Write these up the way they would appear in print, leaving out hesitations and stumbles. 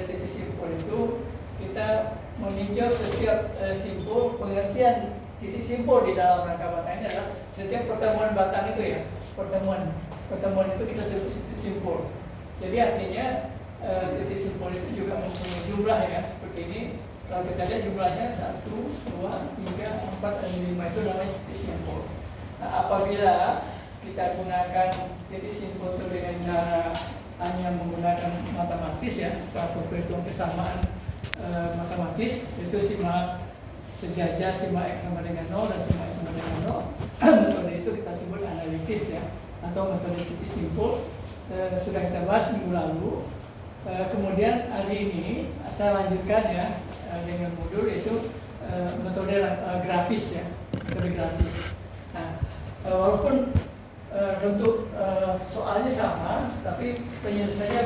metode titik simpul itu kita meninjau setiap simpul. Pengertian titik simpul di dalam rangka batang ini adalah setiap pertemuan batang itu ya, pertemuan itu kita sebut titik simpul. Jadi artinya titik simpul itu juga mempunyai jumlah ya, seperti ini. Kalau kita lihat jumlahnya 1, 2, 3, 4, dan 5 itu namanya titik simpul. Nah, apabila kita gunakan titik simpul itu dengan cara hanya menggunakan matematis ya, atau perhitungan kesamaan matematis, itu simak sejajar, simak X sama dengan 0 dan simak X sama dengan 0. Metode itu kita sebut analitis ya, atau metode titik simpul. Sudah kita bahas minggu lalu. Kemudian hari ini saya lanjutkan ya dengan modul yaitu metode grafis ya, metode grafis. Nah, walaupun bentuk soalnya sama, tapi penyelesaiannya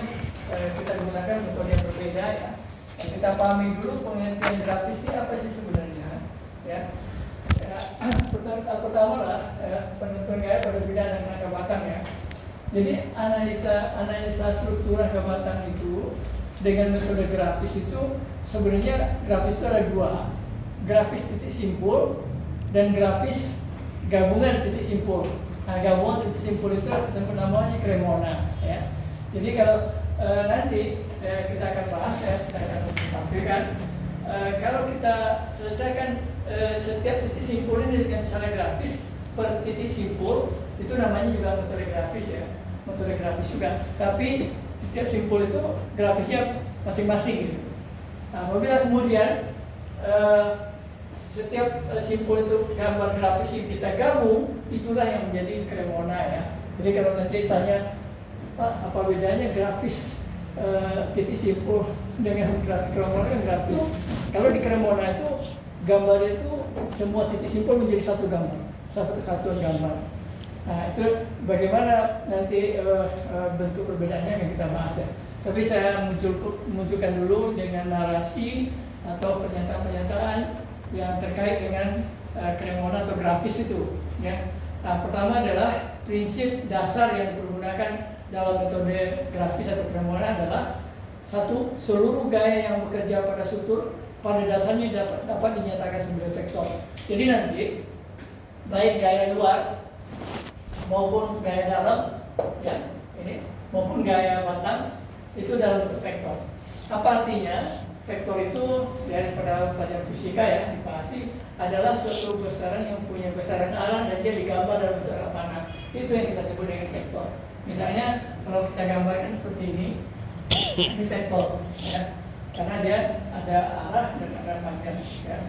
kita gunakan metode yang berbeda ya. Kita pahami dulu pengertian grafis ini apa sih sebenarnya ya. Pertama lah penentuan gaya pada bidang dan rangka batang ya. Jadi analisa struktur rangka batang itu dengan metode grafis itu sebenarnya grafis itu ada dua, grafis titik simpul dan grafis gabungan titik simpul. Nah, gabungan titik simpul itu namanya Cremona ya. Jadi kalau nanti kita akan bahas ya, kita akan tampilkan kalau kita selesaikan setiap titik simpul ini dengan secara grafis per titik simpul, itu namanya juga metode grafis ya, metode grafis juga. Tapi setiap simpul itu grafisnya masing-masing gitu. Nah, apabila kemudian setiap simpul itu gambar grafis yang kita gabung, itulah yang menjadi Cremona ya. Jadi kalau nanti tanya Pak, apa bedanya grafis titik simpul dengan grafis Cremona? Kan grafis. Kalau di Cremona itu gambarnya itu semua titik simpul menjadi satu gambar, satu kesatuan gambar. Nah, itu bagaimana nanti bentuk perbedaannya yang kita bahas ya. Tapi saya munculkan dulu dengan narasi atau pernyataan-pernyataan yang terkait dengan Cremona atau grafis itu ya. Nah, pertama adalah prinsip dasar yang dipergunakan dalam metode grafis atau Cremona adalah satu, seluruh gaya yang bekerja pada struktur pada dasarnya dapat dinyatakan sebagai vektor. Jadi nanti baik gaya luar maupun gaya dalam ya, ini maupun gaya batang itu dalam bentuk vektor. Apa artinya? Vektor itu dari pada pelajaran fisika ya dipahasi adalah suatu besaran yang punya besaran arah dan dia digambar dalam bentuk arah panah. Itu yang kita sebut dengan vektor. Misalnya kalau kita gambarkan seperti ini vektor ya, karena dia ada arah dan ada panjang ya,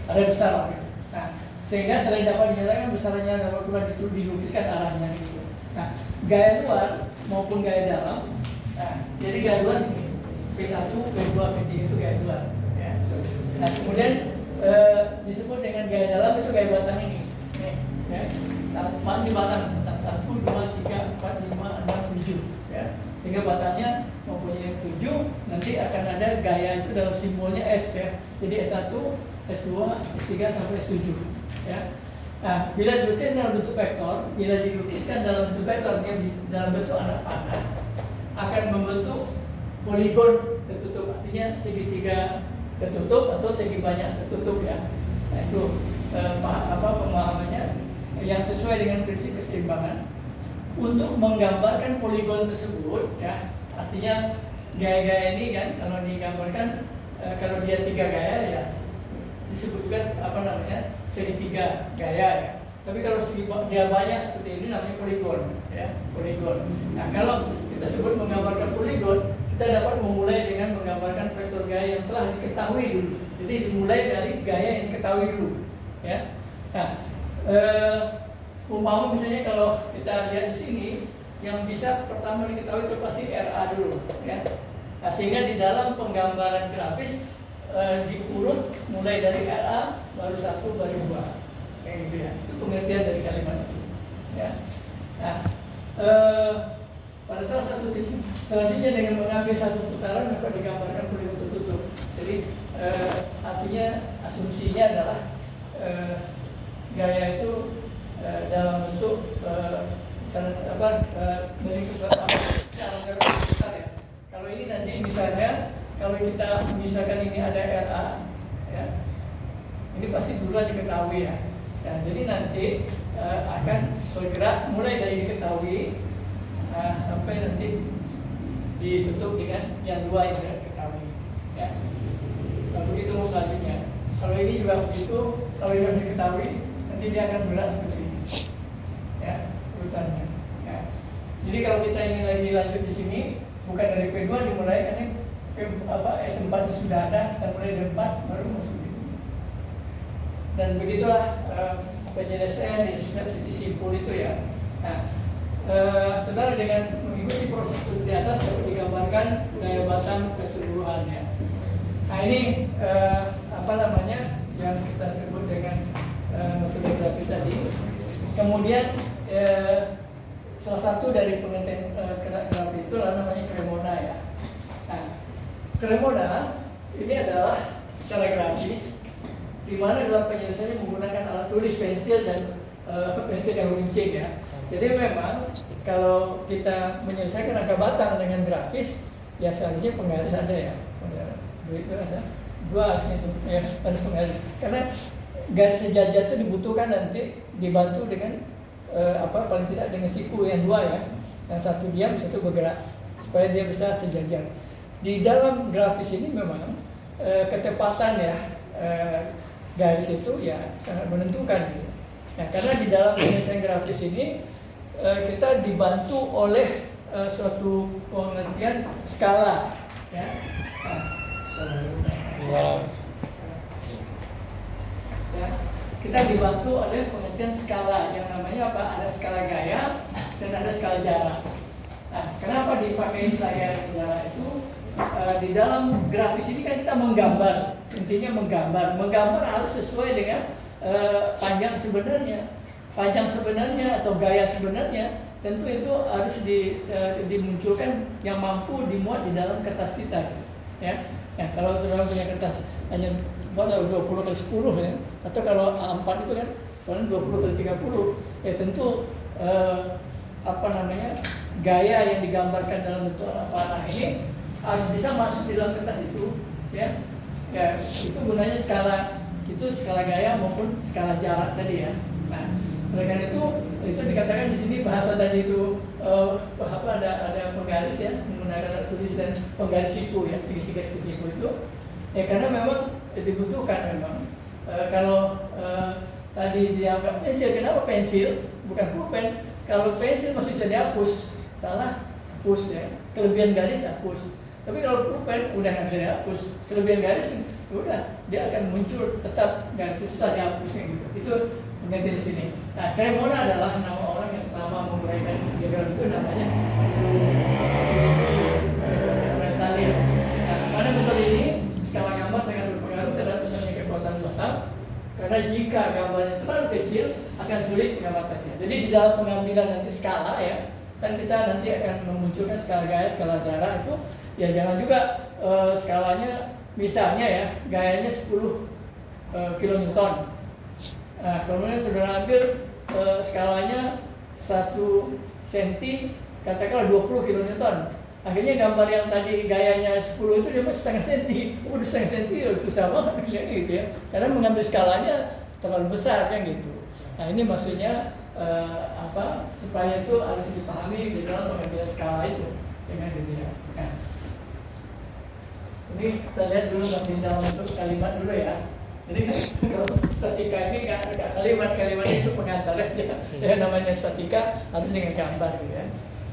ada besar. Nah, sehingga selain dapat dinyatakan besarannya dapat pula dilukiskan arahnya gitu. Nah, gaya luar maupun gaya dalam. Nah, jadi gaya luar ini P1, P2, P3 itu gaya luar ya. Nah, kemudian disebut dengan gaya dalam itu gaya batang ini. Nih, ya. Di batang 1, 2, 3, 4, 5, 6, 7 ya. Sehingga batangnya mempunyai 7, nanti akan ada gaya itu dalam simbolnya S ya. Jadi S1, S2, S3 sampai S7 ya. Nah, bila dilukiskan dalam bentuk vektor, bila dilukiskan dalam bentuk vektor dalam bentuk anak panah akan membentuk poligon tertutup, artinya segitiga tertutup atau segi banyak tertutup ya. Nah, itu pemahamannya yang sesuai dengan prinsip keseimbangan. Untuk menggambarkan poligon tersebut ya, artinya gaya-gaya ini kan kalau digambarkan kalau dia 3 gaya ya disebut juga segitiga gaya ya. Tapi kalau dia banyak seperti ini namanya poligon ya, poligon. Nah, kalau kita sebut menggambarkan poligon, kita dapat memulai dengan menggambarkan vektor gaya yang telah diketahui dulu. Jadi dimulai dari gaya yang diketahui dulu ya. Nah, umpama misalnya kalau kita lihat di sini yang bisa pertama diketahui itu pasti RA dulu ya. Nah, sehingga di dalam penggambaran grafis diurut mulai dari RA baru 1 baru 2 kayak gitu ya. Itu pengertian dari kalimat itu ya. Nah, pada salah satu titik selanjutnya dengan mengambil satu putaran dapat digambarkan poligon tertutup. Jadi artinya asumsinya adalah gaya itu dalam bentuk melingkup secara besar ya. Kalau ini nanti misalnya kalau kita misalkan ini ada RA, ya, ini pasti duluan diketahui ya. Ya, jadi nanti akan bergerak mulai dari diketahui sampai nanti ditutup dengan yang dua yang tidak diketahui. Ya. Lalu begitu selanjutnya. Kalau ini juga begitu, kalau ini sudah diketahui, nanti dia akan bergerak seperti ini. Ya, urutannya. Ya. Jadi kalau kita ingin lagi lanjut di sini, bukan dari P2 dimulai, karena S4 nya sudah ada, kita mulai dari 4 baru masuk di sini. Dan begitulah penyelesaian di titik simpul itu ya. Nah, saudara dengan mengikuti proses di atas dapat digambarkan daya batang keseluruhannya. Nah ini apa namanya yang kita sebut dengan metode grafis tadi. Kemudian salah satu dari pengertian grafis itu namanya Cremona ya. Nah, Cremona ini adalah cara grafis di mana dalam penyelesaiannya menggunakan alat tulis, pensil dan pensil yang runcing ya. Jadi memang kalau kita menyelesaikan angka batang dengan grafis, ya seharusnya penggaris ada ya. Itu ada dua harusnya itu ya, ada penggaris. Karena garis sejajar itu dibutuhkan nanti dibantu dengan paling tidak dengan siku yang dua ya. Yang satu diam, satu bergerak supaya dia bisa sejajar. Di dalam grafis ini memang ketepatan ya garis itu ya sangat menentukan gitu. Nah, karena di dalam penyelesaian grafis ini kita dibantu oleh suatu pengertian skala ya. Ya, kita dibantu oleh pengertian skala yang namanya apa? Ada skala gaya dan ada skala jarak. Nah, kenapa dipakai skala gaya dan jarak itu? Di dalam grafis ini kan kita menggambar, intinya menggambar harus sesuai dengan panjang sebenarnya atau gaya sebenarnya. Tentu itu harus dimunculkan yang mampu dimuat di dalam kertas kita ya. Ya, kalau saudara punya kertas hanya 20 kali 10 ya, atau kalau A4 itu kan 20 kali 30 ya tentu gaya yang digambarkan dalam bentuk panah ini harus bisa masuk di dalam kertas itu ya. Ya, itu gunanya skala gaya maupun skala jarak tadi ya. Nah, oleh karena itu dikatakan di sini bahasa tadi itu ada penggaris ya, menggunakan alat tulis dan penggaris siku ya, segitiga siku itu ya, karena memang dibutuhkan memang. Kalau tadi dianggap pensil, kenapa pensil bukan pulpen? Kalau pensil masih bisa dihapus, salah hapus ya, kelebihan garis hapus. Tapi kalau pulpen udah nggak bisa dihapus, kelebihan garis udah dia akan muncul tetap garis susah dihapusnya gitu. Itu pengertian di sini. Nah, Cremona adalah nama orang yang pertama menguraikan diagram itu, namanya Bretalia. Nah, pada metode ini skala gambar sangat berpengaruh terhadap misalnya kekuatan batang, karena jika gambarnya terlalu kecil akan sulit pengamatannya. Jadi di dalam pengambilan nanti skala ya, kan kita nanti akan memunculkan skala gaya, skala jarak itu ya jangan juga skalanya misalnya ya gayanya 10 kilonewton. Nah, kemudian saudara ambil skalanya 1 cm, katakanlah 20 kilonewton. Akhirnya gambar yang tadi gayanya 10 itu dia masih setengah senti. Udah setengah senti susah banget gitu ya. Karena mengambil skalanya terlalu besar kan gitu. Nah, ini maksudnya supaya itu harus dipahami di dalam pengambilan skala itu dengan gitu ya. Nah, ini kita lihat dulu masih dalam bentuk kalimat dulu ya. Jadi kalau statika ini nggak kalimat itu pengantar aja. Ya, namanya statika harus dengan gambar gitu ya.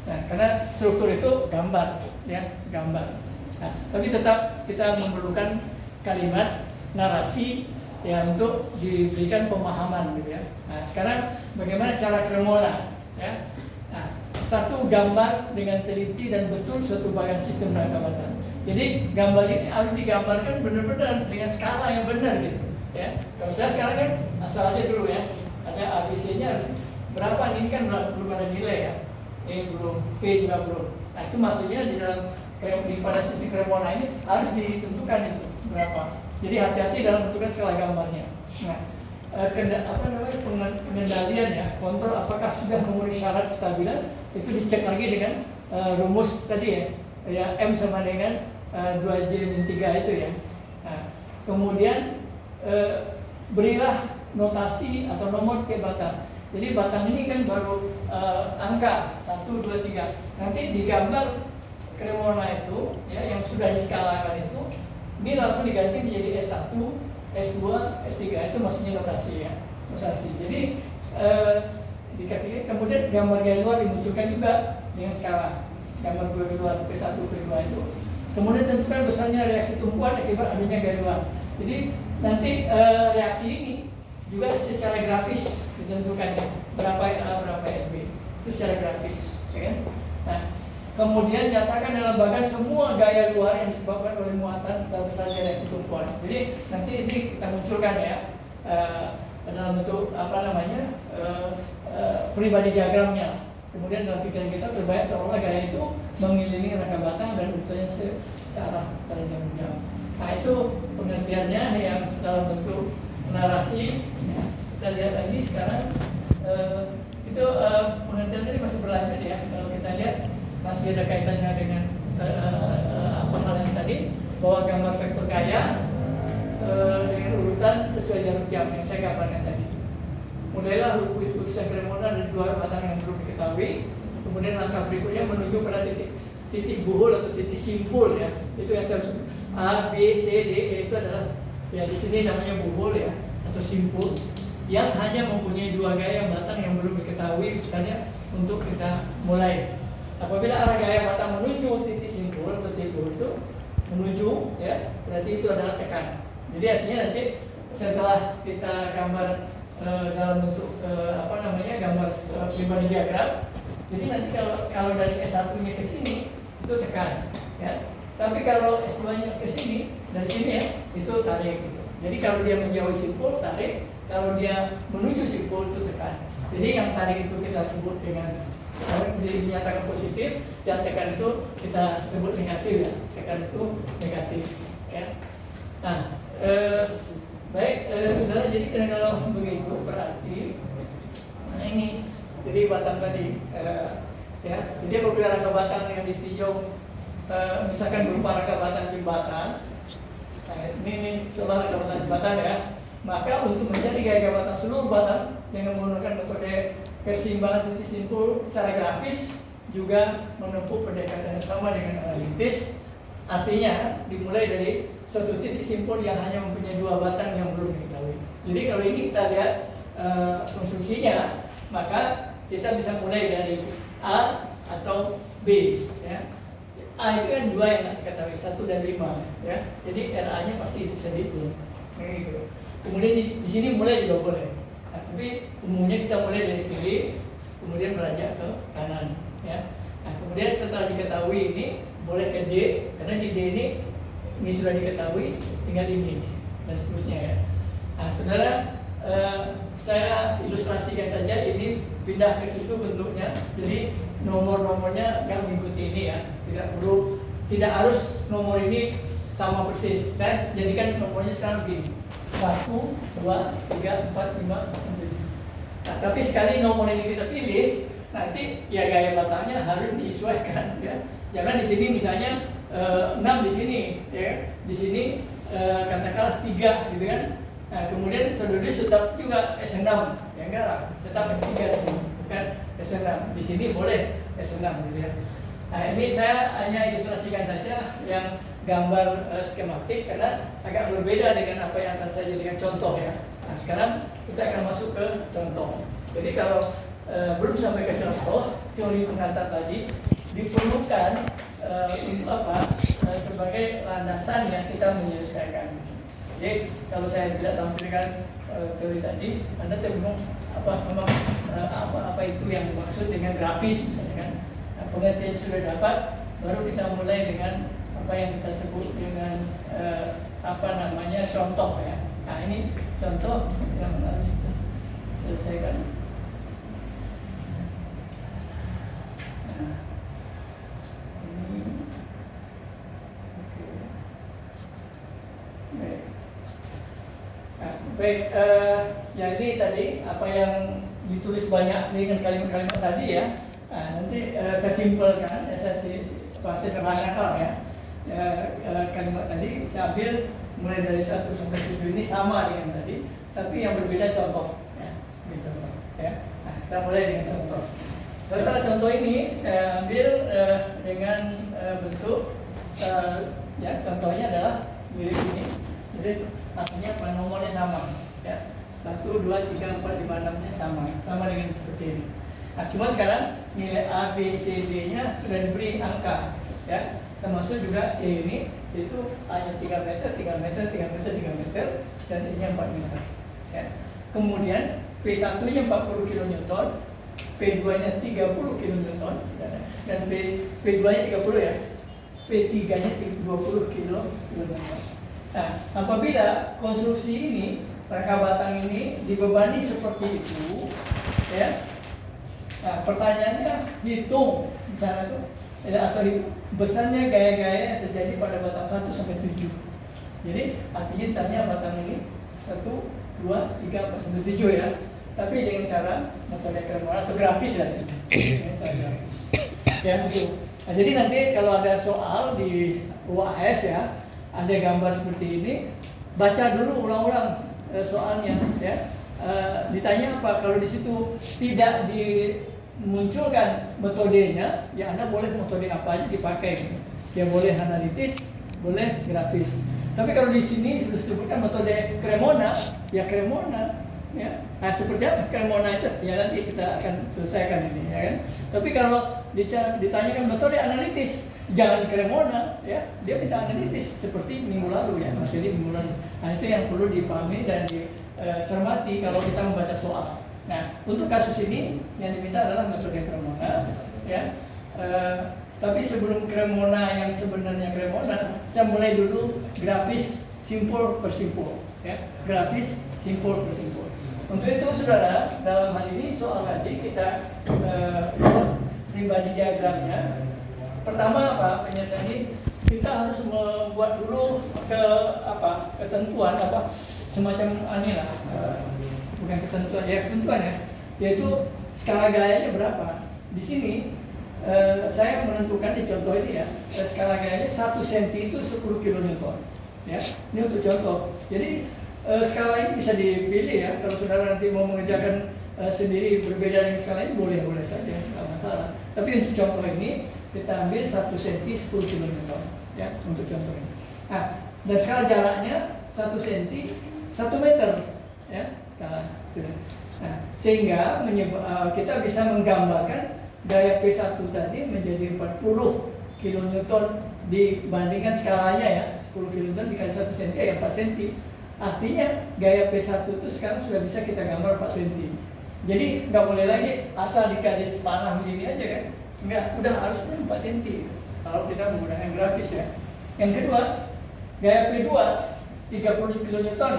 Nah, karena struktur itu gambar ya, gambar. Nah, tapi tetap kita memerlukan kalimat narasi ya untuk diberikan pemahaman gitu ya. Nah, sekarang bagaimana cara Cremona ya? Nah, satu, gambar dengan teliti dan betul suatu bagian sistem angka batang. Jadi gambar ini harus digambarkan benar-benar dengan skala yang benar gitu ya. Kalau saya sekarang kan asal aja dulu ya, ada ABC-nya harus berapa, ini kan belum ada nilai ya, ini belum, P juga belum. Nah, itu maksudnya di dalam pada sisi Cremona ini harus ditentukan itu berapa. Jadi hati-hati dalam menentukan skala gambarnya. Nah, pengendalian ya, kontrol apakah sudah memenuhi syarat stabilan itu dicek lagi dengan rumus tadi ya, M sama dengan 2J-3 itu ya. Nah, kemudian berilah notasi atau nomor tiap batang. Jadi batang ini kan baru angka 1, 2, 3. Nanti di gambar Cremona itu ya yang sudah diskalakan itu, ini langsung diganti menjadi S1, S2, S3. Itu maksudnya notasi ya. Notasi. Jadi dikasih, kemudian gambar gaya luar dimunculkan juga dengan skala. Gambar gaya luar P1, P2 itu. Kemudian tentukan besarnya reaksi tumpuan akibat adanya gaya luar. Jadi nanti reaksi ini juga secara grafis ditentukan ya, berapa A, berapa SB. Itu secara grafis, ya kan? Nah, kemudian nyatakan dalam bagan semua gaya luar yang disebabkan oleh muatan setelah besarnya reaksi tumpuan. Jadi nanti ini kita munculkan ya dalam bentuk pribadi diagramnya. Kemudian dalam pikiran kita terbayang seolah gaya itu mengelilingi rangka batang dan urutannya searah terjam-jam. Nah itu pengertiannya yang dalam bentuk narasi. Ya, kita lihat lagi sekarang itu pengertian tadi masih berlanjut ya. Kalau kita lihat masih ada kaitannya dengan apa halnya tadi, bahwa gambar vektor gaya dengan urutan sesuai jarum jam yang saya gambarkan tadi. Mulailah lukisan Cremona dari 2 batang yang belum diketahui. Kemudian langkah berikutnya menuju pada titik buhul atau titik simpul ya. Itu yang saya sebut A, B, C, D, E itu adalah ya di sini namanya buhul ya atau simpul yang hanya mempunyai 2 gaya batang yang belum diketahui misalnya untuk kita mulai. Apabila arah gaya batang menuju titik simpul atau titik buhul itu menuju ya, berarti itu adalah tekan. Jadi artinya nanti setelah kita gambar dalam bentuk gambar pribadi diagram. Jadi nanti kalau dari S1-nya ke sini itu tekan, ya. Tapi kalau S2-nya ke sini dari sini ya itu tarik. Gitu. Jadi kalau dia menjauhi simpul tarik, kalau dia menuju simpul itu tekan. Jadi yang tarik itu kita sebut dengan dinyatakan positif, dan tekan itu kita sebut negatif ya. Tekan itu negatif, ya. Nah. Baik, saudara, jadi kalau begitu berarti nah ini jadi batang tadi ya, jadi apabila rangka batang yang ditinjau misalkan berupa rangka batang jembatan, nah, ini sebuah rangka batang jembatan ya, maka untuk mencari gaya batang seluruh batang dengan menggunakan metode keseimbangan titik simpul secara grafis juga menempuh pendekatan yang sama dengan analitis. Artinya dimulai dari suatu titik simpul yang hanya mempunyai 2 batang yang belum diketahui. Jadi kalau ini kita lihat konstruksinya, maka kita bisa mulai dari A atau B. Ya. A itu kan 2 yang tidak diketahui, 1 dan 5. Ya. Jadi RA-nya pasti bisa dihitung. Gitu. Kemudian di sini mulai juga boleh. Nah, tapi umumnya kita mulai dari kiri, kemudian beranjak ke kanan. Ya. Nah, kemudian setelah diketahui ini boleh ke D, karena di D ini sudah diketahui, tinggal ini dan seterusnya ya. Nah, saudara, saya ilustrasikan saja, ini pindah ke situ bentuknya. Jadi nomor-nomornya nggak mengikuti ini ya, tidak harus nomor ini sama persis. Saya jadikan nomornya sekarang begini: 1, 2, 3, 4, 5, 6, 7. Nah, tapi sekali nomor ini kita pilih, nanti ya gaya batangnya harus disesuaikan ya. Jangan di sini misalnya 6 di sini ya. Di sini katakanlah 3 gitu kan. Nah, kemudian saudara tetap juga S6 ya, enggak lah, tetap S3 di sini, bukan S6. Di sini boleh S6 gitu ya. Nah, ini saya hanya ilustrasikan saja yang gambar skematik karena agak berbeda dengan apa yang akan saya jadikan contoh ya. Nah, sekarang kita akan masuk ke contoh. Jadi kalau belum sampai ke contoh, teori pengantar tadi diperlukan sebagai landasan yang kita menyelesaikan. Jadi kalau saya tidak tampilkan teori tadi, Anda bingung apa itu yang dimaksud dengan grafis misalnya kan. Nah, pengertian sudah dapat, baru kita mulai dengan apa yang kita sebut dengan contoh ya. Nah, ini contoh yang harus kita selesaikan. Baik, ya ini tadi apa yang ditulis banyak dengan kalimat-kalimat tadi ya. Nah, nanti saya simpelkan, saya sederhanakan ya. kalimat tadi saya ambil mulai dari 1 sampai 7 ini sama dengan tadi, tapi yang berbeda contoh ya, ini contoh ya. Nah, kita mulai dengan contoh. Setelah contoh ini saya ambil dengan bentuk ya, contohnya adalah mirip ini. Jadi artinya nomornya sama ya. 1, 2, 3, 4, 5, 6-nya sama dengan seperti ini. Nah, cuma sekarang nilai A, B, C, D-nya sudah diberi angka ya, termasuk juga E ini, yaitu A-nya 3 meter, 3 meter, 3 meter, 3 meter, dan E-nya 4 meter ya. Kemudian P1-nya 40 kN, P2-nya 30 kN, dan P2-nya 30 ya, P3-nya 20 kN. Nah, apabila konstruksi ini, rangka batang ini dibebani seperti itu ya. Nah, pertanyaannya hitung di sana tuh atau besarnya gaya-gaya yang terjadi pada batang 1 sampai 7. Jadi artinya ditanya batang ini 1, 2, 3, 4 sampai 7 ya. Tapi dengan cara metode Cremona atau grafis ya, dengan cara grafis. Ya itu. Nah, jadi nanti kalau ada soal di UAS ya, ada gambar seperti ini, baca dulu ulang-ulang soalnya ya. Ditanya apa, kalau di situ tidak dimunculkan metodenya, ya Anda boleh metode apa aja dipakai. Ya boleh analitis, boleh grafis. Tapi kalau di sini disebutkan metode Cremona, ya Cremona ya. Nah, seperti apa Cremona itu? Ya nanti kita akan selesaikan ini ya kan. Tapi kalau ditanyakan metode analitis, jangan Cremona ya, dia minta analitis seperti minggu lalu ya, materi minggu lalu. Nah, itu yang perlu dipahami dan dicermati kalau kita membaca soal. Nah, untuk kasus ini yang diminta adalah metode Cremona ya. Tapi sebelum Cremona yang sebenarnya Cremona, saya mulai dulu grafis simpul per simpul ya, grafis simpul per simpul. Untuk itu saudara, dalam hal ini soal tadi kita pribadi diagramnya. Pertama apa? Penjelasan ini kita harus membuat dulu ketentuan semacam inilah, bukan ketentuan ya, ketentuan ya, yaitu skala gayanya berapa. Di sini saya menentukan di contoh ini ya, skala gayanya 1 cm itu 10 kN ya. Ini untuk contoh. Jadi skala ini bisa dipilih ya, kalau saudara nanti mau mengerjakan sendiri berbeda dengan skala ini boleh saja, nggak masalah. Tapi untuk contoh ini kita ambil 1 cm 10 kN ya, untuk contoh ini. Nah, dan skala jaraknya 1 cm 1 meter ya, skala itu. Nah, sehingga kita bisa menggambarkan gaya P1 tadi menjadi 40 kN dibandingkan skalanya ya, 10 kN dikali 1 cm ya 4 cm. Artinya gaya P1 itu sekarang sudah bisa kita gambar 4 cm. Jadi nggak boleh lagi asal dikasih panah begini aja kan. Enggak, udah harusnya 4 cm kalau kita menggunakan grafis ya. Yang kedua, gaya P2 30 kN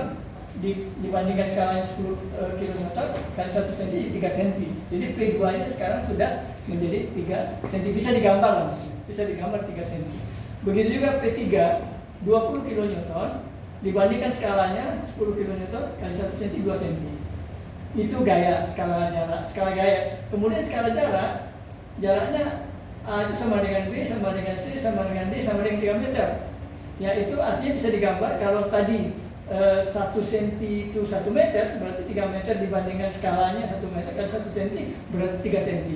dibandingkan skalanya 10 kN kali 1 cm 3 cm. Jadi P2 nya sekarang sudah menjadi 3 cm, bisa digambar langsung, bisa digambar 3 cm. Begitu juga P3 20 kN dibandingkan skalanya 10 kN kali 1 cm 2 cm. Itu gaya skala jarak, skala gaya. Kemudian skala jarak, jaraknya A itu sama dengan B, sama dengan C, sama dengan D, sama dengan 3 meter. Ya itu artinya bisa digambar kalau tadi 1 cm itu 1 meter, berarti 3 meter dibandingkan skalanya 1 meter kali 1 cm berarti 3 cm.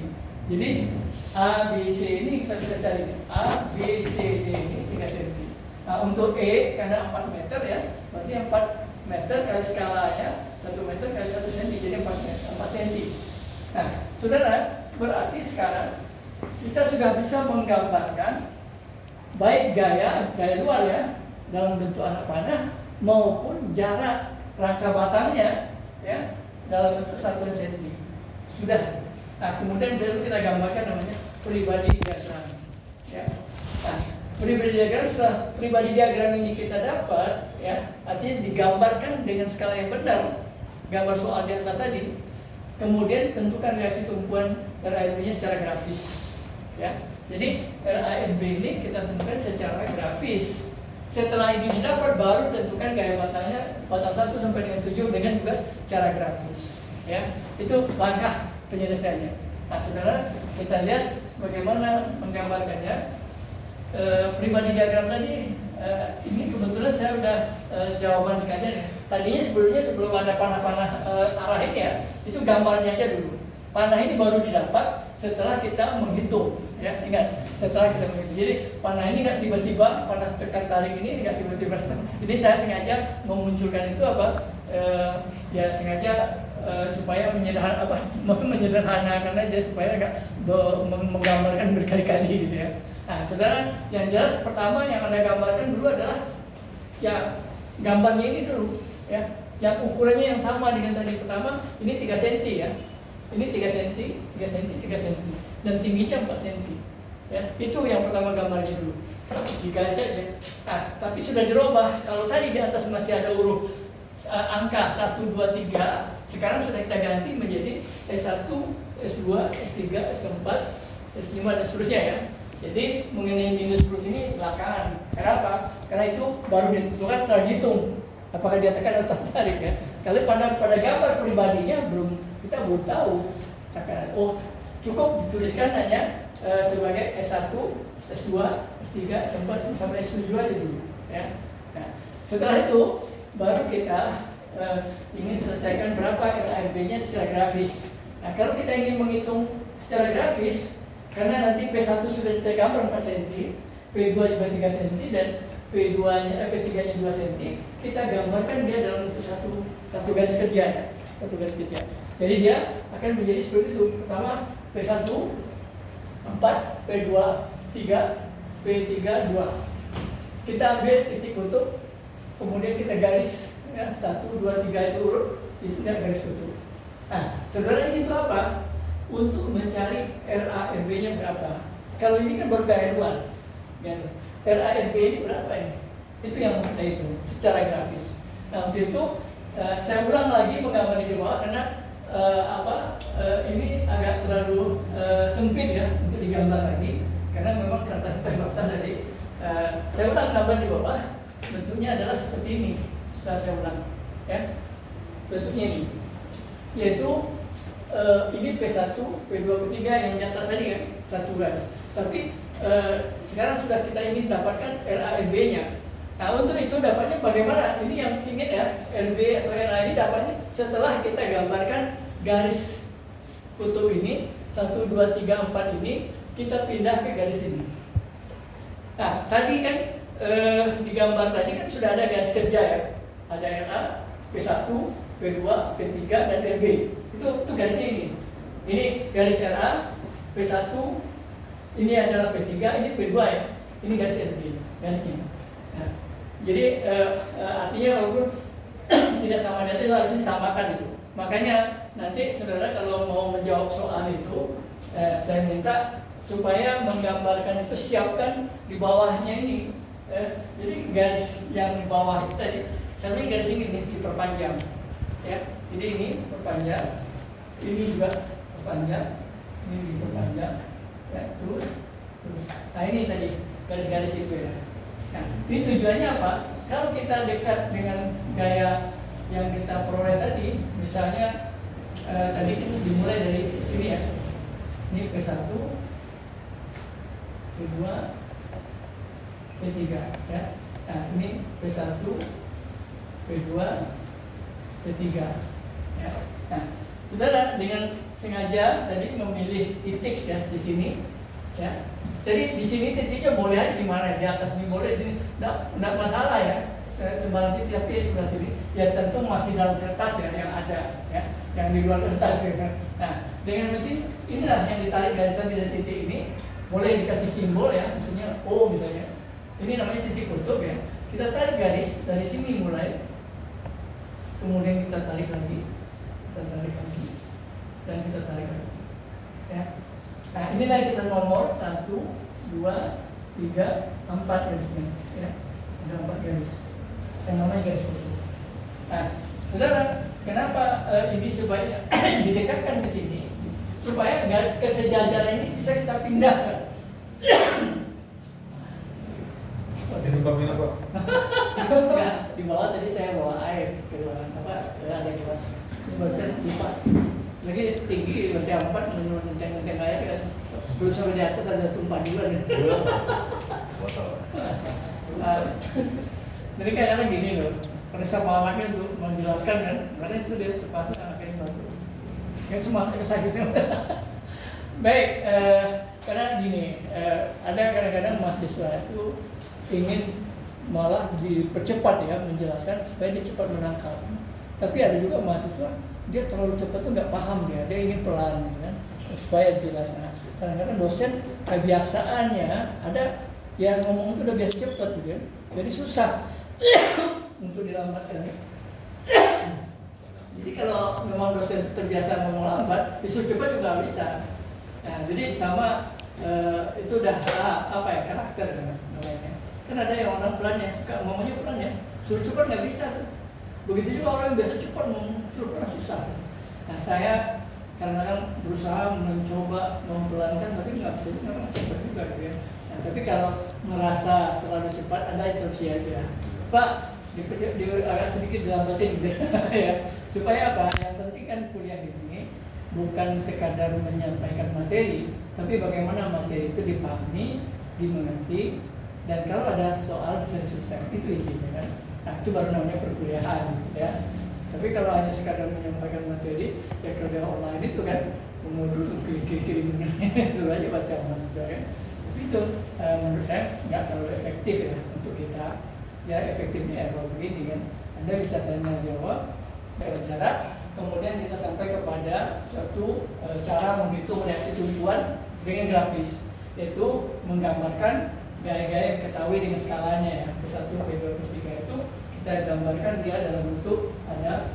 Jadi A, B, C ini kita bisa cari A, B, C, D ini 3 cm. Nah, untuk E karena 4 meter ya, berarti 4 meter kali skalanya 1 meter kali 1 cm, jadi 4 cm. Nah, saudara, berarti sekarang kita sudah bisa menggambarkan baik gaya luar ya, dalam bentuk anak panah, maupun jarak rangka batangnya ya, dalam bentuk 1 cm. Sudah. Nah, kemudian baru kita gambarkan namanya pribadi diagram ya. Nah, pribadi diagram, setelah pribadi diagram ini kita dapat ya, artinya digambarkan dengan skala yang benar, gambar soal di atas tadi. Kemudian tentukan reaksi tumpuan RANB-nya secara grafis ya. Jadi RANB ini kita tentukan secara grafis. Setelah ini didapat, baru tentukan gaya batangnya, batang 1 sampai dengan 7 dengan juga cara grafis ya. Itu langkah penyelesaiannya. Nah, saudara, kita lihat bagaimana menggambarkannya. pribadi diagram tadi, ini kebetulan saya udah jawaban sekalian ya. Tadinya sebelum ada panah-panah arah ini ya, itu gambarnya aja dulu. Panah ini baru didapat setelah kita menghitung, ya ingat, setelah kita menghitung. Jadi panah ini nggak tiba-tiba, panah tekan tarik ini nggak tiba-tiba. Jadi saya sengaja memunculkan itu ya sengaja supaya menyederhanakan aja supaya nggak menggambarkan berkali-kali gitu ya. Nah, saudara, yang jelas pertama yang Anda gambarkan dulu adalah ya gambarnya ini dulu ya. Yang ukurannya yang sama dengan tadi pertama, ini 3 cm ya. Ini 3 cm, 3 cm, 3 cm dan tingginya 4 cm. Ya, itu yang pertama gambarnya dulu. Jika saja. Nah, tapi sudah dirubah. Kalau tadi di atas masih ada huruf angka 1, 2, 3, sekarang sudah kita ganti menjadi S1, S2, S3, S4, S5 dan seterusnya ya. Jadi mengenai minus plus ini belakangan. Kenapa? Karena itu baru ditentukan setelah dihitung apakah dia tekan atau tarik ya. Kalau pada gambar pribadinya kita belum tahu tekanan. Oh, cukup dituliskan hanya sebagai S1, S2, S3, S4 sampai S7 aja dulu ya. Nah, setelah itu baru kita ingin selesaikan berapa RARB-nya secara grafis. Nah, kalau kita ingin menghitung secara grafis, karena nanti P1 sudah tergambar 4 cm, P2 juga 3 cm, dan P3-nya 2 cm, kita gambarkan dia dalam satu garis kerja ya. Satu garis kerja. Jadi dia akan menjadi seperti itu. Pertama P1 4, P2 3, P3 2. Kita ambil titik untuk, kemudian kita garis ya, 1, 2, 3 itu urut, itu garis kutu. Nah, saudara ini itu apa? Untuk mencari RARB-nya berapa. Kalau ini kan baru keilmuan ya. RARB ini berapa ini? Itu yang kita hitung secara grafis. Nah, untuk itu saya ulang lagi menggambar di bawah karena ini agak terlalu sempit ya untuk digambar lagi, karena memang kertas terbatas. Jadi saya ulang gambar di bawah, bentuknya adalah seperti ini. Setelah saya ulang ya, bentuknya ini, yaitu ini P1, P2, P3 yang di atas tadi kan, satu garis. Tapi sekarang sudah kita ingin dapatkan RARB-nya. Nah, untuk itu dapatnya bagaimana? Ini yang ingin ya, RB atau RA ini dapatnya setelah kita gambarkan garis kutub ini, 1, 2, 3, 4 ini, kita pindah ke garis ini. Nah, tadi kan di gambar tadi kan sudah ada garis kerja ya. Ada RA, P1, P2, P3, dan RB. Itu garisnya ini. Ini garis RA, P1, ini adalah P3, ini P2 ya. Ini garis RB, garisnya. Nah, jadi artinya walaupun tidak sama data itu harus disamakan itu. Makanya nanti saudara kalau mau menjawab soal itu, saya minta supaya menggambarkan itu, siapkan di bawahnya ini. Jadi garis yang di bawah itu tadi, sebenarnya garis ini nih diperpanjang. Ya, jadi ini perpanjang, ini juga perpanjang, ini diperpanjang, ya, terus. Nah, ini tadi garis-garis itu ya. Nah, ini tujuannya apa? Kalau kita dekat dengan gaya yang kita peroleh tadi, misalnya tadi kita dimulai dari sini ya. Ini P1, P2, P3 ya. Nah, ini P1, P2, P3 ya. Nah, saudara dengan sengaja tadi memilih titik ya di sini ya. Jadi di sini titiknya boleh aja di mana, di atas ini boleh, di sini enggak masalah ya. Sembarang titik, tapi sebelah sini ya tentu masih dalam kertas ya yang ada ya, yang di luar kertas ya. Nah, dengan begitu inilah yang ditarik garis tadi dari titik ini, boleh dikasih simbol ya, misalnya O misalnya. Ini namanya titik kutub ya. Kita tarik garis dari sini mulai, kemudian kita tarik lagi, dan kita tarik lagi ya. Nah, inilah yang kita nomor 1, 2, 3, 4 garisnya ya. Ada 4 garis yang namanya garis kutub. Nah, saudara, kenapa ini sebaiknya didekatkan ke sini supaya kesejajaran ini bisa kita pindahkan. Minum Pak. Nah, di bawah tadi saya bawa air ke ruangan ada kelas. Ini barusan lupa. Lagi tinggi lantai 4 menenteng air kan. Belum sampai di atas ada tumpah dulu. botol. Jadi kadang-kadang gini loh, karena sama anaknya untuk menjelaskan kan, karena itu dia terpaksa anaknya baru. Kayak semua kesakit. Baik, karena gini, ada kadang-kadang mahasiswa itu ingin malah dipercepat ya menjelaskan supaya dia cepat menangkap. Tapi ada juga mahasiswa dia terlalu cepat tuh nggak paham dia ingin pelan kan, supaya jelas. Nah, kadang-kadang dosen kebiasaannya ada yang ngomong itu udah biasa cepat gitu ya, jadi susah untuk dilambatkan. Jadi kalau memang dosen terbiasa ngomong lambat, disuruh cepat juga nggak bisa. Nah, jadi sama itu udah apa ya, karakter namanya. Kan ada yang orang pelan yang suka ngomongnya pelan ya, suruh cepat nggak bisa tuh. Begitu juga orang yang biasa cepat ngomong suruh pelan susah. Nah, saya kadang-kadang berusaha mencoba mempelankan, tapi nggak bisa juga, cepat juga gitu ya. Nah, tapi kalau merasa terlalu cepat, ada interupsi aja. Pak, agak sedikit dilambatin gitu ya. Supaya apa? Yang penting kan kuliah ini bukan sekadar menyampaikan materi, tapi bagaimana materi itu dipahami, dimengerti, dan kalau ada soal bisa diselesaikan. Itu intinya kan. Nah, itu baru namanya perkuliahan ya. Tapi kalau hanya sekadar menyampaikan materi, ya kerja online itu kan modul kirim itu aja baca mas kan. Tapi itu menurut saya nggak terlalu efektif ya untuk kita. Ya efektifnya error begini kan. Anda bisa tanya jawab jarak, kemudian kita sampai kepada suatu cara menghitung reaksi tumpuan dengan grafis, yaitu menggambarkan gaya-gaya yang ketahui dengan skalanya ya, P1, P2, P3 itu kita gambarkan dia dalam bentuk ada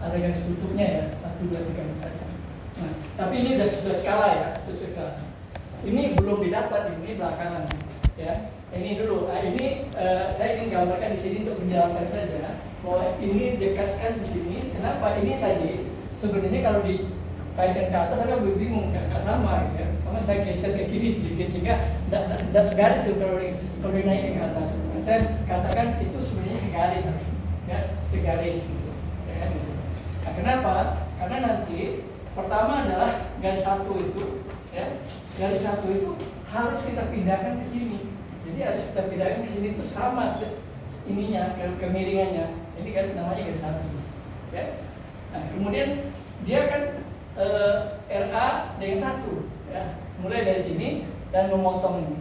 ada garis kutubnya ya, 1, 2, 3, 4. Nah, tapi ini sudah sesuai skala ya, sesuai skala. Ini belum didapat, ini belakangan ya. Ini dulu, ini saya ingin gambarkan di sini untuk menjelaskan saja bahwa ini dekatkan di sini. Kenapa? Ini tadi sebenarnya kalau dikaitkan ke atas agak bingung, nggak sama gitu ya. Karena saya geser ke kiri sedikit sehingga tidak segaris tuh kalau dinaik ke atas. Nah, saya katakan itu sebenarnya segaris ya, segaris gitu. Ya, gitu. Nah, kenapa? Karena nanti pertama adalah garis satu itu, ya, garis satu itu harus kita pindahkan ke sini. Jadi harus kita pindahkan ke sini itu sama ininya, kemiringannya. Ini kan namanya garis satu. Ya. Nah, kemudian dia kan RA dengan satu, ya, mulai dari sini dan memotong ini.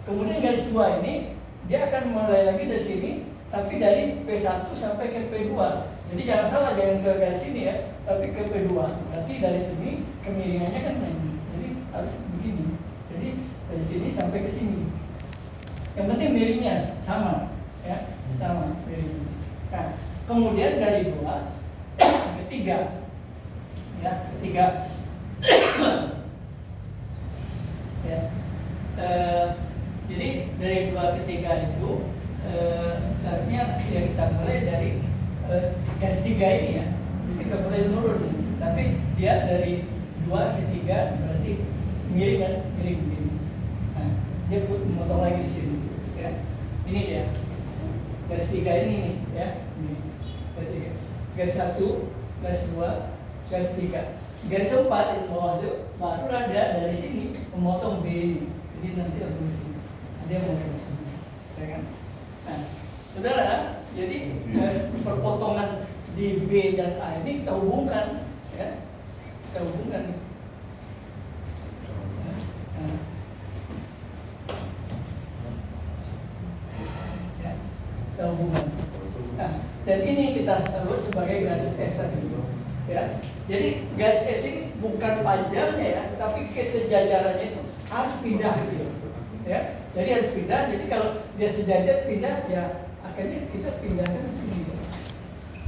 Kemudian garis 2 ini dia akan mulai lagi dari sini, tapi dari P1 sampai ke P2. Jadi jangan salah, jangan ke garis sini ya, tapi ke P2. Berarti dari sini kemiringannya kan ini. Jadi harus begini. Jadi dari sini sampai ke sini. Yang penting miringnya sama, ya, sama miringnya. Nah, kemudian dari 2 ketiga. Ya, ketiga. Ya. Jadi dari 2 ke 3 itu seharusnya ya kita mulai dari garis 3 ini ya. Jadi kita mulai menurun, tapi dia dari 2 ke 3 berarti miring kan, miring begini. Nah, dia memotong lagi di sini, ya. Ini dia. Garis 3 ini nih, ya. Ini. Garis 3. Garis 1, garis 2, garis 3. Garis 4 yang bawah itu baru ada dari sini memotong B ini. Jadi nanti ada di sini. Dia mau ke sini, ya kan? Nah, saudara, jadi perpotongan di B dan A ini kita hubungkan, ya, kita hubungkan. Nah, ya, kita hubungkan. Nah, dan ini kita sebut sebagai garis S tadi, ya. Jadi garis S ini bukan panjangnya ya, tapi kesejajarannya itu harus pindah ke sini. Ya, jadi harus pindah. Jadi kalau dia sejajar pindah, ya akhirnya kita pindahkan ke sini.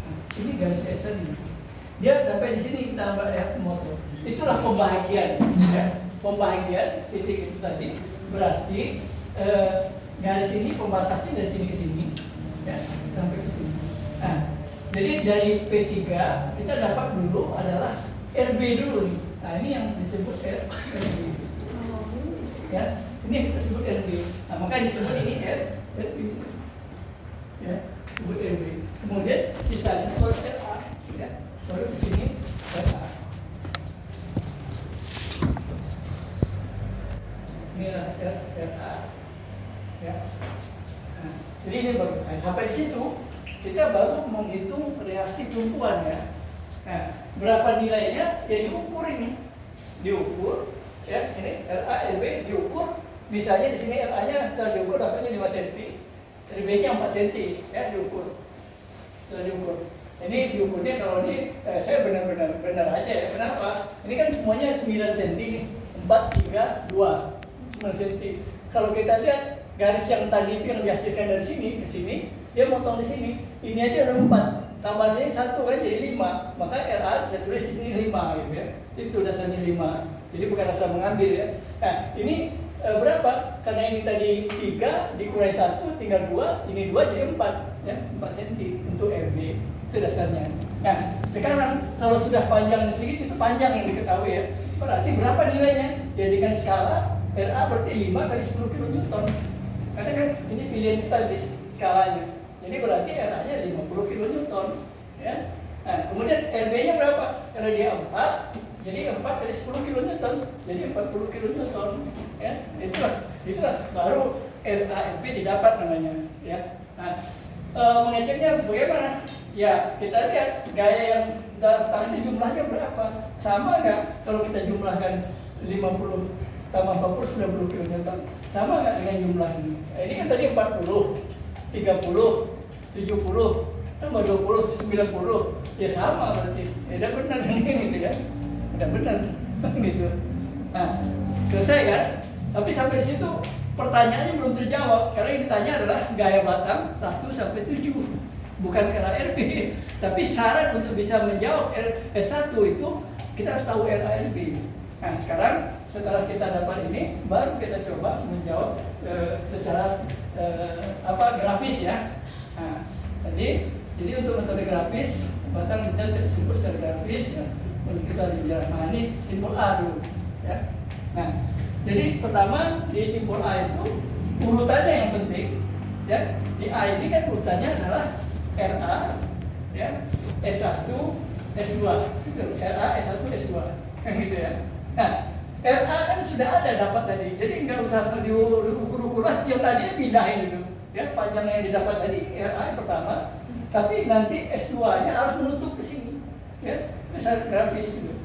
Nah, ini garis S tadi. Dia sampai di sini kita lihat moto. Itulah pembahagian. Ya. Pembahagian titik itu tadi berarti garis ini pembatasnya dari sini ke sini, ya, sampai ke sini. Nah, jadi dari P3 kita dapat dulu adalah RB dulu nih. Nah, ini yang disebut RB. Ya. Ini kita sebut RB. Nah, maka disebut ini RB. Ya, sebut RB. Kemudian sisanya baru RA, ya. Baru di sini RA. Inilah RA. Ya. Nah, jadi ini baru sampai di situ kita baru menghitung reaksi kelumpuhan ya. Nah, berapa nilainya ya diukur ini, diukur ya ini LA LB diukur, misalnya di sini LA-nya setelah diukur dapatnya 5 cm, LB-nya 4 cm ya diukur, setelah diukur. Ini diukurnya kalau ini saya benar aja ya. Kenapa? Ini kan semuanya 9 cm nih, 4, 3, 2, 9 cm. Kalau kita lihat garis yang tadi itu yang dihasilkan dari sini ke sini, dia motong di sini. Ini aja udah 4, tambah sini 1 kan jadi 5. Maka RA saya tulis di sini 5 gitu ya. Itu dasarnya 5. Jadi bukan asal mengambil ya. Nah, ini berapa? Karena ini tadi 3 dikurangi 1 tinggal 2, ini 2 jadi 4 ya, 4 cm untuk RB. Itu dasarnya. Nah, sekarang kalau sudah panjang sedikit itu panjang yang diketahui ya. Berarti berapa nilainya? Ya dengan skala RA berarti 5 kali 10 kN. Karena kan ini pilihan kita di skalanya. Jadi berarti RA-nya 50 kN ya. Nah, kemudian RB-nya berapa? Karena dia 4, jadi 4 kali 10 kN. Jadi 40 kN ya. Itulah baru RAMP didapat namanya ya. Nah, mengeceknya bagaimana? Ya, kita lihat gaya yang dalam tangan ini jumlahnya berapa? Sama nggak kalau kita jumlahkan 50 tambah 40 90 kN? Sama nggak dengan jumlah ini? Nah, ini kan tadi 40, 30, 70, tambah 20, 90. Ya sama berarti. Ya udah benar ini gitu ya. Udah benar gitu. Nah, selesai kan? Tapi sampai di situ pertanyaannya belum terjawab karena yang ditanya adalah gaya batang 1 sampai 7. Bukan karena RB, tapi syarat untuk bisa menjawab S1 itu kita harus tahu RARB. Nah, sekarang setelah kita dapat ini, baru kita coba menjawab secara grafis ya. Nah, jadi untuk metode grafis, batang kita simpul secara grafis ya. Untuk kita bicara, nah ini simpul A dulu ya. Nah, jadi pertama di simpul A itu urutannya yang penting ya. Di A ini kan urutannya adalah RA ya, S1, S2 gitu. RA, S1, S2 kan gitu ya. Nah, RA kan sudah ada dapat tadi, jadi nggak usah diukur-ukur lah. Yang tadinya pindahin gitu ya, panjang yang didapat tadi RA yang pertama, tapi nanti S2-nya harus menutup ke sini ya, besar grafis gitu.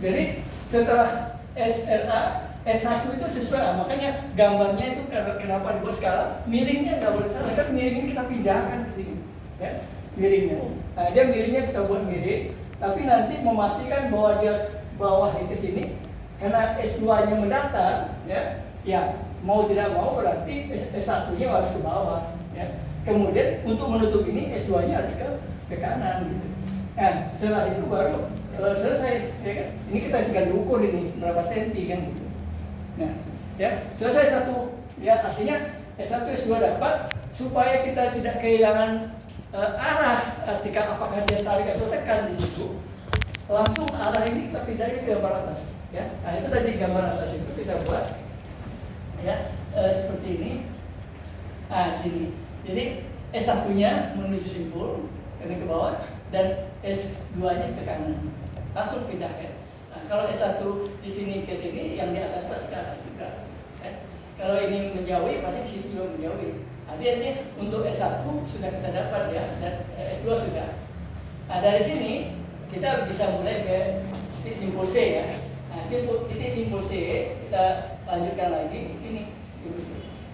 Jadi setelah SRA S1 itu sesuai, makanya gambarnya itu kenapa dibuat skala miringnya nggak boleh salah, kan miringnya kita pindahkan ke sini ya, miringnya. Nah, dia miringnya kita buat miring, tapi nanti memastikan bahwa dia bawahnya ke sini karena S2-nya mendatar ya mau tidak mau berarti S1-nya harus ke bawah ya. Kemudian untuk menutup ini S2-nya harus ke kanan gitu. Nah, setelah itu baru selesai ya kan. Ini kita tinggal diukur ini berapa senti kan gitu. Nah, ya selesai satu ya, artinya S1 S2 dapat supaya kita tidak kehilangan arah ketika apakah dia tarik atau tekan di situ. Langsung arah ini kita pindahin ke gambar atas ya. Nah, itu tadi gambar atas itu kita buat ya seperti ini. Nah, sini. Jadi S1-nya menuju simpul ini ke bawah dan S2-nya ke kanan. Langsung pindah ya. Nah, kalau S1 di sini ke sini, yang di atas pasti ke atas juga. Ya. Kalau ini menjauhi, pasti di sini juga menjauhi. Artinya untuk S1 sudah kita dapat ya, dan S2 sudah. Nah, dari sini kita bisa mulai ke titik simpul C ya. Nah, titik simpul C kita lanjutkan lagi. Ini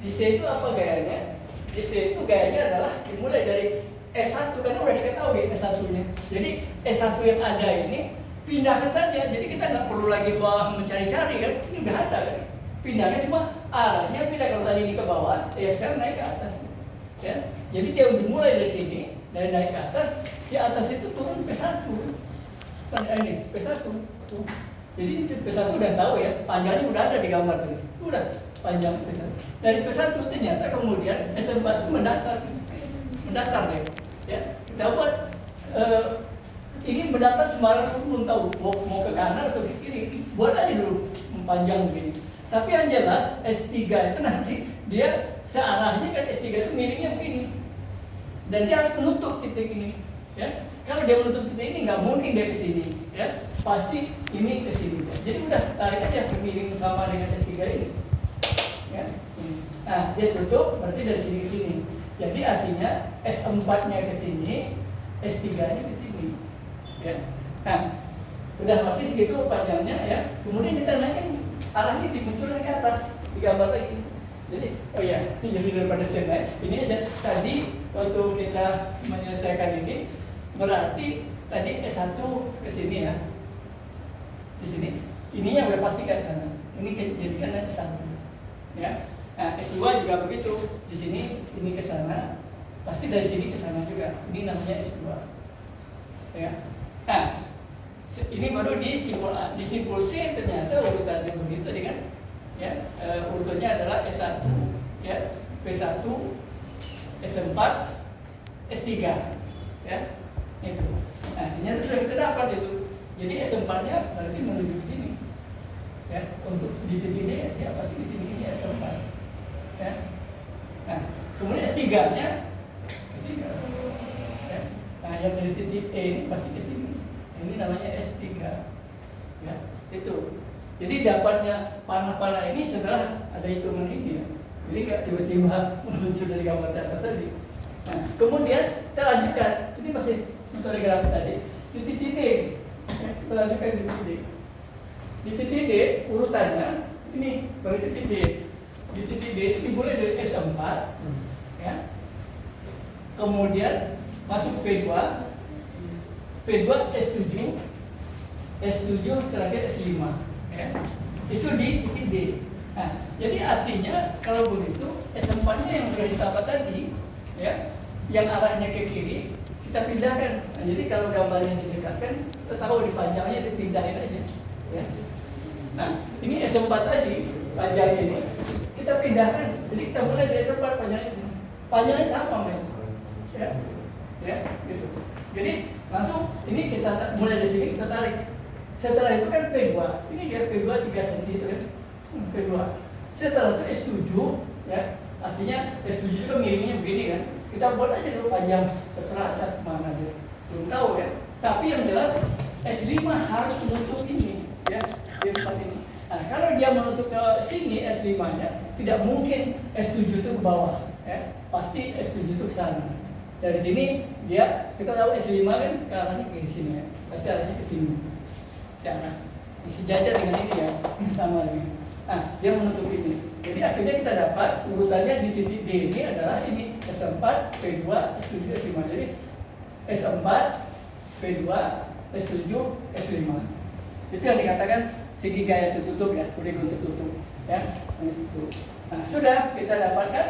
di C itu apa gayanya? Di C itu gayanya adalah dimulai dari S1 kan udah diketahui S1-nya. Jadi S1 yang ada ini pindahkan saja. Jadi kita nggak perlu lagi mencari-cari kan. Ini udah ada kan. Pindahnya cuma arahnya pindah, kalau tadi ini ke bawah, ya sekarang naik ke atas. Ya. Jadi dia dimulai dari sini dan naik ke atas. Di atas itu turun P1. Ini P1. Tuh. Jadi P1 udah tahu ya, panjangnya udah ada di gambar tadi. Udah panjang P1. Dari P1 ternyata kemudian S4 itu mendatar deh. Ya, kita buat ini mendatar sembarang pun belum tahu mau ke kanan atau ke kiri. Buat aja dulu panjang begini. Tapi yang jelas S3 itu nanti dia searahnya kan S3 itu miringnya begini. Dan dia harus menutup titik ini. Ya. Kalau dia menutup titik ini nggak mungkin dia ke sini. Ya. Pasti ini ke sini. Jadi udah tarik aja miring sama dengan S3 ini. Ya. Nah, dia tutup berarti dari sini ke sini. Jadi artinya S4-nya ke sini, S3-nya ke sini. Ya. Nah, udah pasti segitu panjangnya ya. Kemudian kita naikin arahnya dimunculkan ke atas, digambar lagi. Jadi, oh ya, ini jadi daripada slide. Ini aja tadi waktu kita menyelesaikan ini berarti tadi S1 ke sini ya. Di sini. Ininya udah pasti ke sana. Ini jadikan S1. Ya. Nah, S2 juga begitu. Di sini ini ke sana. Pasti dari sini ke sana juga. Ini namanya S2. Ya. Nah, ini baru di simpul A. Di simpul C ternyata urutannya begitu tadi kan. Ya, urutannya adalah S1, ya, P1, S4, S3, ya, itu. Nah, ternyata sudah kita dapat itu. Jadi S4-nya berarti menuju ke sini, ya, untuk di titik D ya pasti di sini ini S4, ya. Nah, kemudian S3-nya ke sini, ya. Nah, yang dari titik E ini pasti ke sini. Ini namanya S3, ya, itu. Jadi dapatnya panah-panah ini setelah ada hitungan ini ya. Jadi nggak tiba-tiba muncul dari gambar di atas tadi. Nah, kemudian kita lanjutkan. Ini masih metode grafis tadi. Di titik D, kita lanjutkan di titik D. Di titik D urutannya ini baru titik D. Di titik D itu dimulai dari S4, ya. Kemudian masuk P2, P2 S7, S7 terakhir S5. Ya, itu di titik D. Nah, jadi artinya kalau begitu S4-nya yang sudah ditambah tadi, ya, yang arahnya ke kiri kita pindahkan. Nah, jadi kalau gambarnya didekatkan, kita tahu di panjangnya dipindahin aja. Ya. Nah, ini S4 tadi panjangnya ini kita pindahkan. Jadi kita mulai dari S4 panjangnya sini. Panjangnya sama, Mas. Ya, ya, gitu. Jadi langsung ini kita mulai dari sini kita tarik. Setelah itu kan P2, ini dia P2 3 cm itu kan, P2. Setelah itu S7, ya, artinya S7 juga miringnya begini kan. Kita buat aja dulu panjang, terserah ada kemana dia, belum tahu ya. Tapi yang jelas S5 harus menutup ini, ya, di tempat ini. Nah, kalau dia menutup ke sini S5-nya, tidak mungkin S7 itu ke bawah, ya, pasti S7 itu ke sana. Dari sini dia, kita tahu S5 kan ke arahnya ke sini ya, pasti arahnya ke sini. Searah sejajar dengan ini ya, sama ini. Nah, dia menutup ini. Jadi akhirnya kita dapat urutannya di titik D ini adalah ini S4, P2, S7, S5. Jadi S4, P2, S7, S5. Itu yang dikatakan segi gaya tertutup ya, polikon tertutup ya. Nah, sudah kita dapatkan.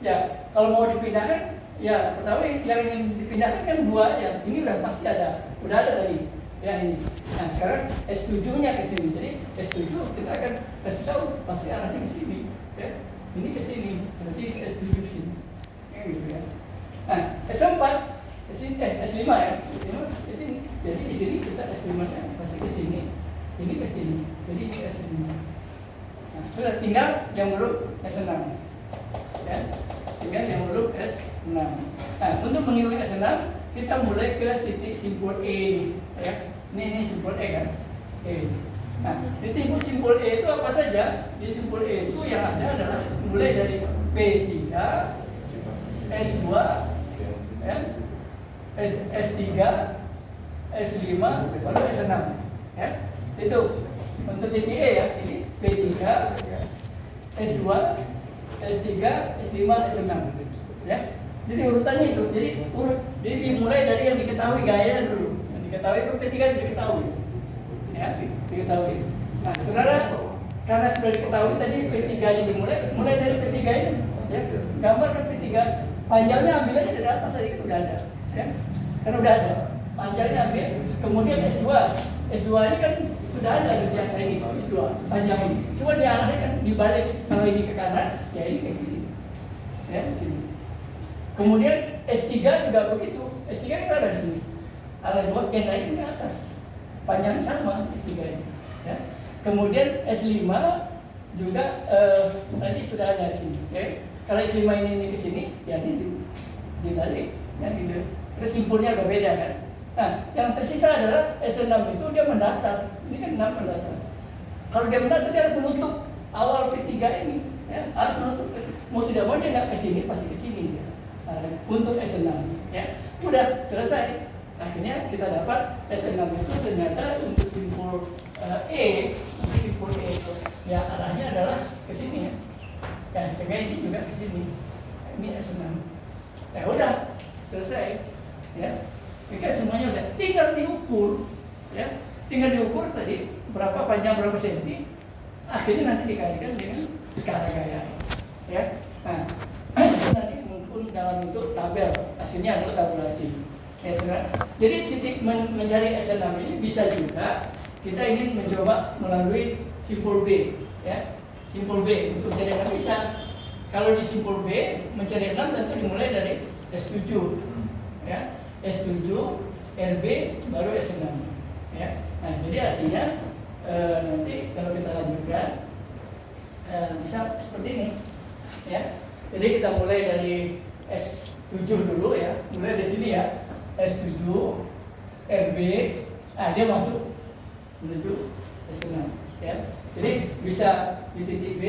Ya, kalau mau dipindahkan, ya pertama yang ingin dipindahkan kan dua ya. Ini udah pasti ada, udah ada tadi. Ya ini. Nah sekarang S7-nya ke sini. Jadi S7 kita akan kasih tahu pasti arahnya ke sini. Ya. Ini ke sini. Berarti S7 ke sini. Gitu ya. Nah S4 ke sini, S5 ya. S5 ke sini. Jadi di sini kita S5-nya pasti ke sini. Ini ke sini. Jadi ini S5. Nah, sudah tinggal yang huruf S6. Ya. Tinggal yang huruf S6. Nah, untuk menghitung S6 kita mulai ke titik simpul E ini, ya. Ini simpul E kan, E. Nah, di titik simpul E itu apa saja? Di simpul E itu yang ada adalah mulai dari P3, S2, ya, S3, S5, baru S6, ya. Itu untuk titik E ya, ini P3, S2, S3, S5, S6, ya. Jadi urutannya itu, jadi dimulai dari yang diketahui gaya dulu. Yang diketahui itu P3 diketahui, ya, diketahui. Nah, saudara, karena sudah diketahui tadi P3-nya mulai dari P3 ini, ya, gambar ke P3, panjangnya ambil aja dari atas tadi kan udah ada, ya, kan udah ada. Panjangnya ambil, kemudian S2 ini kan sudah ada di yang ini, S2 panjang ini. Cuma diarahnya kan dibalik, kalau ini ke kanan, ya ini ke kiri, ya, di sini. Kemudian S3 juga begitu. S3 itu ada di sini. Arah dua yang naik ke atas. Panjangnya sama S3 ini. Ya. Kemudian S5 juga tadi sudah ada di sini. Ya. Kalau S5 ini ke sini, ya ini dibalik. Ya, gitu. Terus simpulnya udah beda kan. Nah, yang tersisa adalah S6 itu dia mendatar. Ini kan 6 mendatar. Kalau dia mendatar dia harus menutup awal P3 ini. Ya, harus menutup. mau tidak mau dia nggak ke sini, pasti ke sini dia. Untuk S6 ya. Udah selesai. Akhirnya kita dapat S6 itu ternyata untuk simpul E, simpul E itu ya arahnya adalah ke sini ya. Ya, sehingga ini juga ke sini. Ini S6. Ya udah, selesai. Ya. Ini kan semuanya udah tinggal diukur ya. Tinggal diukur tadi berapa panjang berapa senti. Akhirnya nanti dikalikan dengan skala gaya. Ya. Nah, itu nanti muncul dalam bentuk tabel. Hasilnya adalah tabulasi. Ya, saudara. Jadi titik mencari S6 ini bisa juga kita ingin mencoba melalui simpul B, ya. Simpul B untuk mencari 6 bisa. Kalau di simpul B mencari 6 tentu dimulai dari S7, ya. S7, RB baru S6, ya. Nah, jadi artinya nanti kalau kita lanjutkan bisa seperti ini, ya. Jadi kita mulai dari S7 dulu ya, mulai dari sini ya. S7, RB, dia masuk menuju S6 ya. Jadi bisa di titik B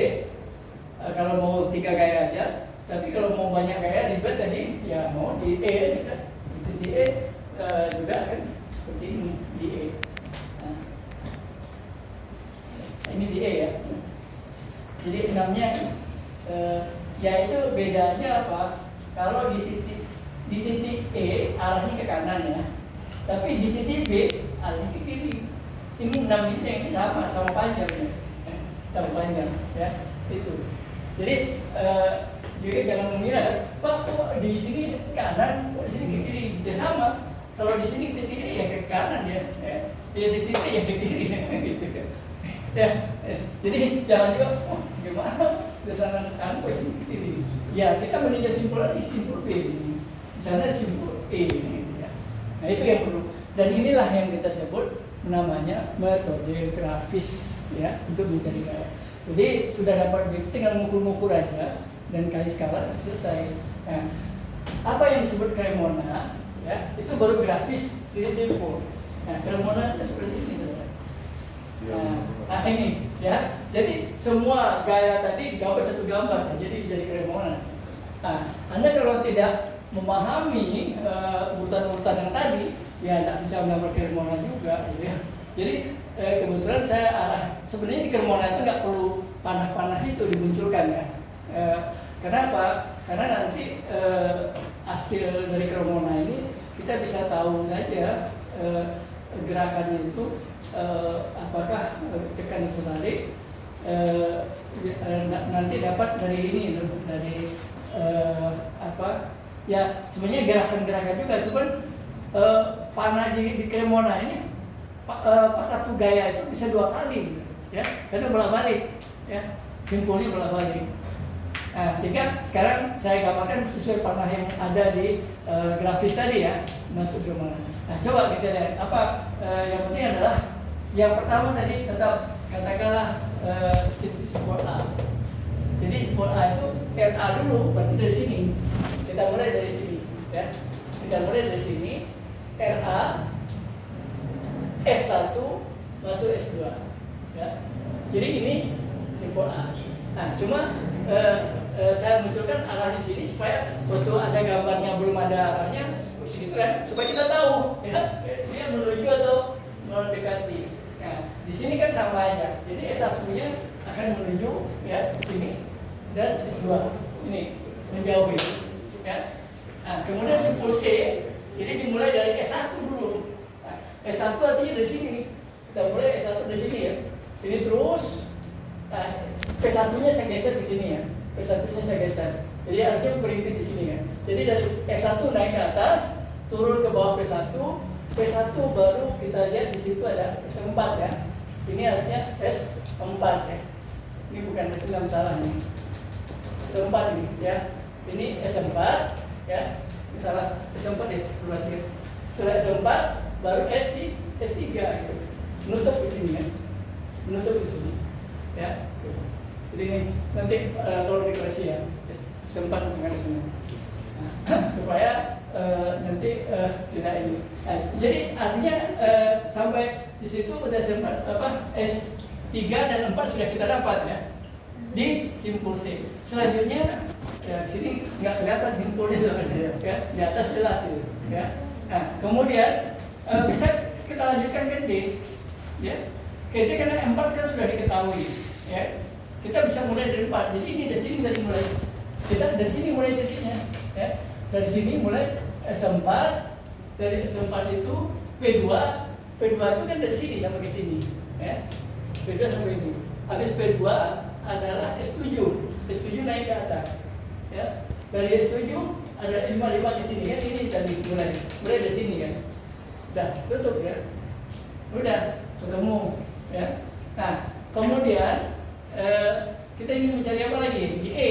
kalau mau 3 gaya aja, tapi kalau mau banyak gaya ribet tadi ya mau di E bisa. Di titik E juga kan seperti ini di E. Nah, ini di E ya. Jadi 6-nya ya itu bedanya apa? Kalau di titik E arahnya ke kanan ya, tapi di titik B arahnya ke kiri. Ini 6 ini sama panjangnya, sama panjang ya itu. Jadi juga jangan mengira Pak kok di sini kanan, kok di sini ke kiri. Ya sama. Kalau di sini titik E ya ke kanan ya, di titik E ya ke kiri gitu kan. Ya, jadi jangan juga gimana ke sana kanan kok sini ke kiri. Ya kita meninjau simpul B ini. Di sana simpul E gitu ya. Nah itu yang perlu. Dan inilah yang kita sebut namanya metode grafis ya untuk mencari gaya. Jadi sudah dapat tinggal mengukur-ukur aja dan kali skala selesai. Nah, apa yang disebut Cremona ya itu baru grafis di simpul. Nah Cremona itu seperti ini. Nah ini ya. Jadi semua gaya tadi gambar satu gambar ya. Jadi Cremona. Nah, Anda kalau tidak memahami urutan-urutan yang tadi, ya tidak bisa menggambar Cremona juga, gitu ya. Jadi kebetulan saya sebenarnya di Cremona itu nggak perlu panah-panah itu dimunculkan ya. Kenapa? Karena nanti hasil dari Cremona ini kita bisa tahu saja gerakannya itu apakah tekan tarik nanti dapat dari ini dari ya sebenarnya gerakan-gerakan juga, cuman panah di Cremona ini pas satu gaya itu bisa 2 kali ya, karena bolak-balik ya, simpulnya bolak-balik. Nah, sehingga sekarang saya gambarkan sesuai panah yang ada di grafis tadi ya, masuk ke mana. Nah, coba kita lihat apa yang penting adalah yang pertama tadi tetap katakanlah simpul A. Jadi simpul A itu RA dulu, berarti dari sini. Kita mulai dari sini, ya. Kita mulai dari sini. RA S1 masuk S2, ya. Jadi ini simpul A. Nah, cuma saya munculkan arahnya di sini supaya waktu ada gambarnya belum ada arahnya, segitu kan, supaya kita tahu, ya, dia menuju atau mendekati. Nah, di sini kan sama aja. Jadi S1-nya akan menuju ya ke sini dan S2 ini menjauhi, ya. Nah, kemudian simpul C, jadi dimulai dari S1 dulu. Nah, S1 artinya dari sini. Kita mulai S1 dari sini ya. Sini terus. Nah, P1-nya saya geser ke sini ya. P1-nya saya geser. Jadi artinya berhenti di sini kan. Jadi dari S1 naik ke atas, turun ke bawah P1. P1 baru kita lihat di situ ada S4 ya. Ini harusnya S4 ya. Ini bukan S6, salah nih. S4 ini ya. Ini S4 ya. Salah S4 ya, berarti. Setelah S4 baru S3 gitu. Menutup di sini ya. Menutup di sini. Ya. Jadi ini nanti kalau dikoreksi ya. S4 bukan S6. Nah, supaya nanti tidak ini. Nah, jadi artinya sampai di situ udah S3 dan 4 sudah kita dapat ya di simpul C. Selanjutnya Ya, di sini nggak kelihatan simpulnya Iya. ya, di atas jelas itu. Ya. Nah, kemudian bisa kita lanjutkan ke D. Ya. Ke D karena 4 kita sudah diketahui. Ya. Kita bisa mulai dari 4. Jadi ini dari sini tadi mulai. Kita dari sini mulai titiknya. Ya. Dari sini mulai S4. Dari S4 itu P2. P2 itu kan dari sini sampai ke sini. Ya. P2 sampai ini. Habis P2 adalah S7. S7 naik ke atas. Ya. Dari S7 ada 55 di sini kan, ini tadi mulai dari sini kan. Udah, tutup ya. Udah, ketemu ya. Nah, kemudian kita ingin mencari apa lagi? Di E.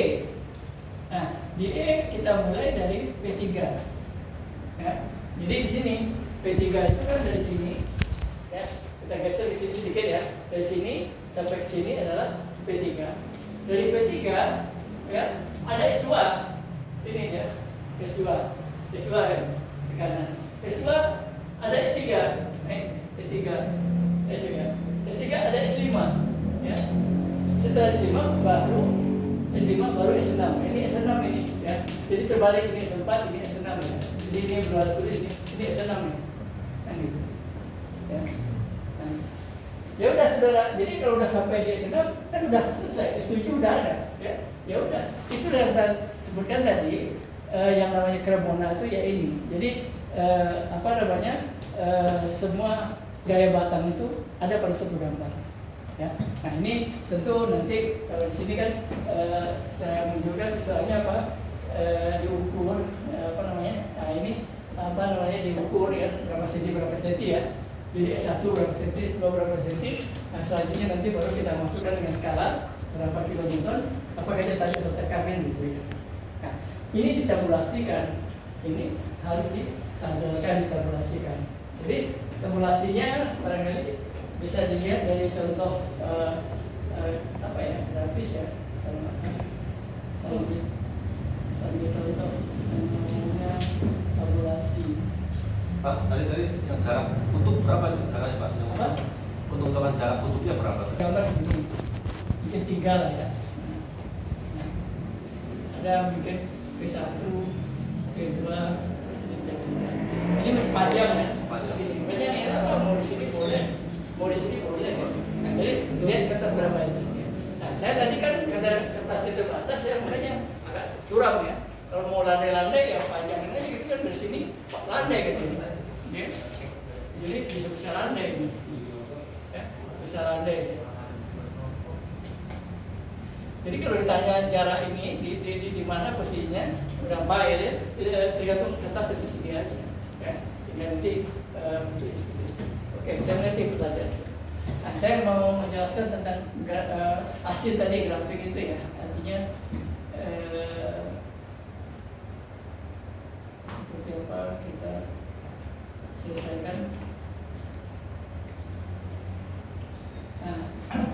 Nah, di E kita mulai dari P3. Ya. Jadi di sini P3 itu kan dari sini ya. Kita geser di sini sedikit ya. Dari sini sampai ke sini adalah P3. Dari P3 ya, ada S2. Ini ya. S2 kan di kanan. S2 ada S3. S3 ada S5 ya. Setelah S5 baru S6. Ini S6 ini ya. Jadi terbalik, ini S4, ini S6 ya. Jadi ini berarti tulis ini S6 nih. Kan gitu. Ya. Nah. Ya udah saudara, jadi kalau udah sampai di S6 kan udah selesai, S7 udah ada ya. Ya udah, itu yang saya sebutkan tadi, yang namanya Cremona itu ya ini. Jadi semua gaya batang itu ada pada satu gambar. Ya. Nah ini tentu nanti kalau di sini kan saya menunjukkan istilahnya apa, diukur Nah ini diukur ya berapa senti ya. Jadi S1 berapa senti, S2 berapa senti. Nah selanjutnya nanti baru kita masukkan dengan skala berapa kilonewton, apakah dia tadi tertekan gitu ya. Nah ini ditabulasikan, ini harus ditabulasikan. Jadi tabulasinya barangkali bisa dilihat dari contoh grafis ya. Sambil contoh namanya tabulasi. Pak, tadi yang jarak kutub berapa itu jaraknya Pak? Apa? Untuk menentukan jarak kutubnya berapa? Gambar begini, mungkin 3 lah ya. Ada mungkin P1, P2, ini masih panjang ya. Panjang ya, mau di sini boleh. Nah, jadi lihat kertas berapa itu. Nah, saya tadi kan karena kertas itu terbatas ya, makanya agak curam ya. Kalau mau landai-landai ya panjangin aja gitu kan, dari sini landai gitu. Ya. Jadi bisa landai ini. Ya, bisa landai. Jadi kalau ditanya jarak ini di mana posisinya berapa ya, tergantung kertas itu sendiri aja. Ya, nanti oke, saya mengerti pelajaran. Nah, saya mau menjelaskan tentang hasil tadi grafik itu ya, artinya seperti apa kita selesaikan. Nah,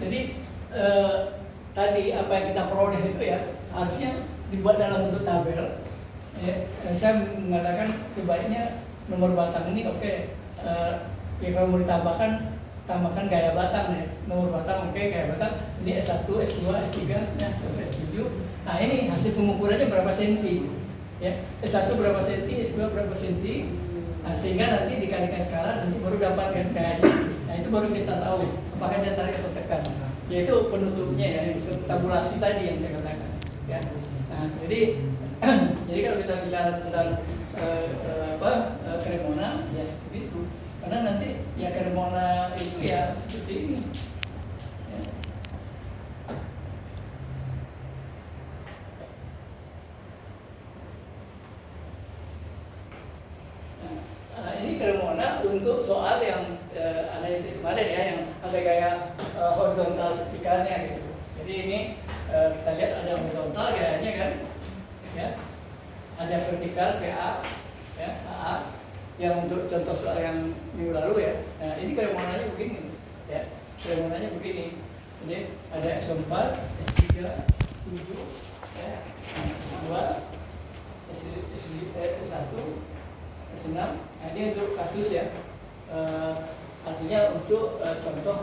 jadi tadi apa yang kita peroleh itu ya harusnya dibuat dalam bentuk tabel. Ya, saya mengatakan sebaiknya nomor batang ini ya kalau mau tambahkan gaya batang ya, nomor batang gaya batang ini S1, S2, S3, nah S7. Nah ini hasil pengukurannya berapa senti ya, S1 berapa senti, S2 berapa senti. Nah sehingga nanti dikalikan skala nanti baru dapatkan gayanya. Nah itu baru kita tahu apakah dia tarik atau tekan. Yaitu penutupnya ya, tabulasi tadi yang saya katakan ya. Nah jadi kalau kita bicara tentang Cremona ya seperti itu, karena nanti ya Cremona itu ya seperti ini ya. Nah, ini Cremona untuk soal yang analisis kemarin ya, yang ada gaya horizontal vertikalnya gitu. Jadi ini kita lihat ada horizontal gayanya kan ya, ada vertikal VA ya, AA yang untuk contoh soal yang minggu lalu ya. Nah ini Cremonanya begini ya, Cremonanya begini. Jadi ada S4, S3, S7 ya, S2, S1, S6. Nah ini untuk kasus ya, artinya untuk contoh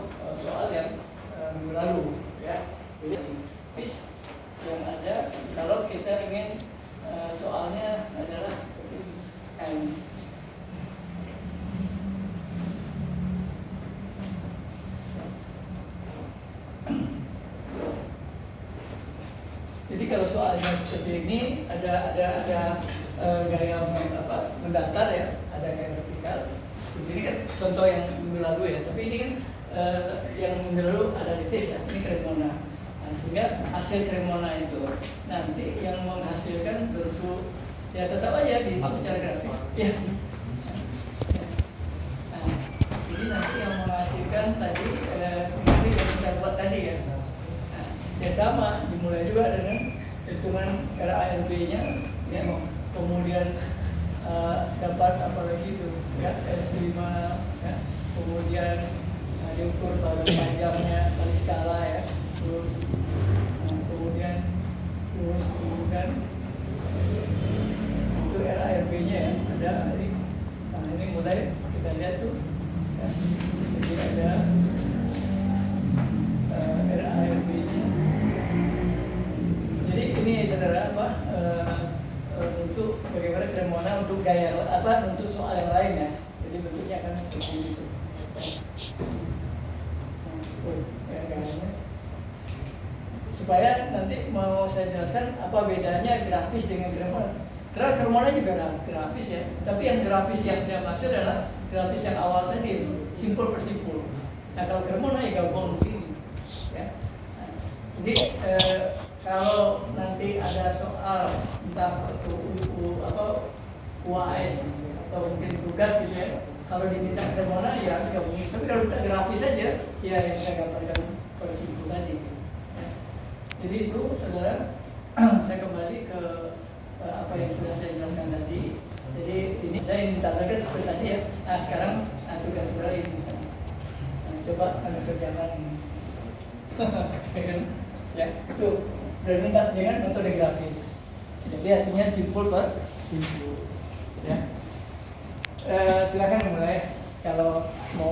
soal yang minggu lalu ya. Jadi yang ada kalau kita ingin soalnya adalah seperti ini. Jadi kalau soalnya seperti ini ada gaya mendatar ya, ada gaya vertikal. Ini kan contoh yang minggu lalu ya, tapi ini kan yang minggu lalu ada litis ya, ini Cremona. Nah, sehingga hasil Cremona itu nanti yang menghasilkan bentuk ya tetap aja di secara grafis. Ya. Nah, ini nanti yang menghasilkan tadi ini yang kita buat tadi ya. Nah, ya sama dimulai juga dengan hitungan RARB-nya ya, kemudian dapat apa lagi itu ya S5 ya, kemudian diukur pada panjangnya kali skala ya, terus kemudian itu RARB-nya ya ada ini. Nah ini mulai kita lihat tuh ya, jadi ada RARB-nya. Jadi ini saudara apa untuk bagaimana Cremona untuk gaya untuk soal yang lain ya. Jadi bentuknya akan seperti itu. Ya, gayanya. Supaya nanti mau saya jelaskan apa bedanya grafis dengan Cremona. Karena Cremona juga grafis ya, tapi yang grafis yang saya maksud adalah grafis yang awal tadi, simpul per simpul. Nah kalau Cremona ya gabung di sini. Ya. Nah, jadi kalau nanti ada soal entah UAS atau mungkin tugas gitu ya, kalau diminta Cremona ya harus gabungin. Tapi kalau kita grafis saja, ya yang saya gambarkan per simpul tadi. Ya. Jadi itu saudara, saya kembali ke apa yang sudah saya jelaskan tadi. Jadi ini saya minta target seperti tadi ya. Nah sekarang tugas saudara ini. Nah, coba anda kerjakan ini. Ya itu dan minta dengan metode grafis. Jadi artinya simpul per simpul. Ya. Silakan mulai kalau mau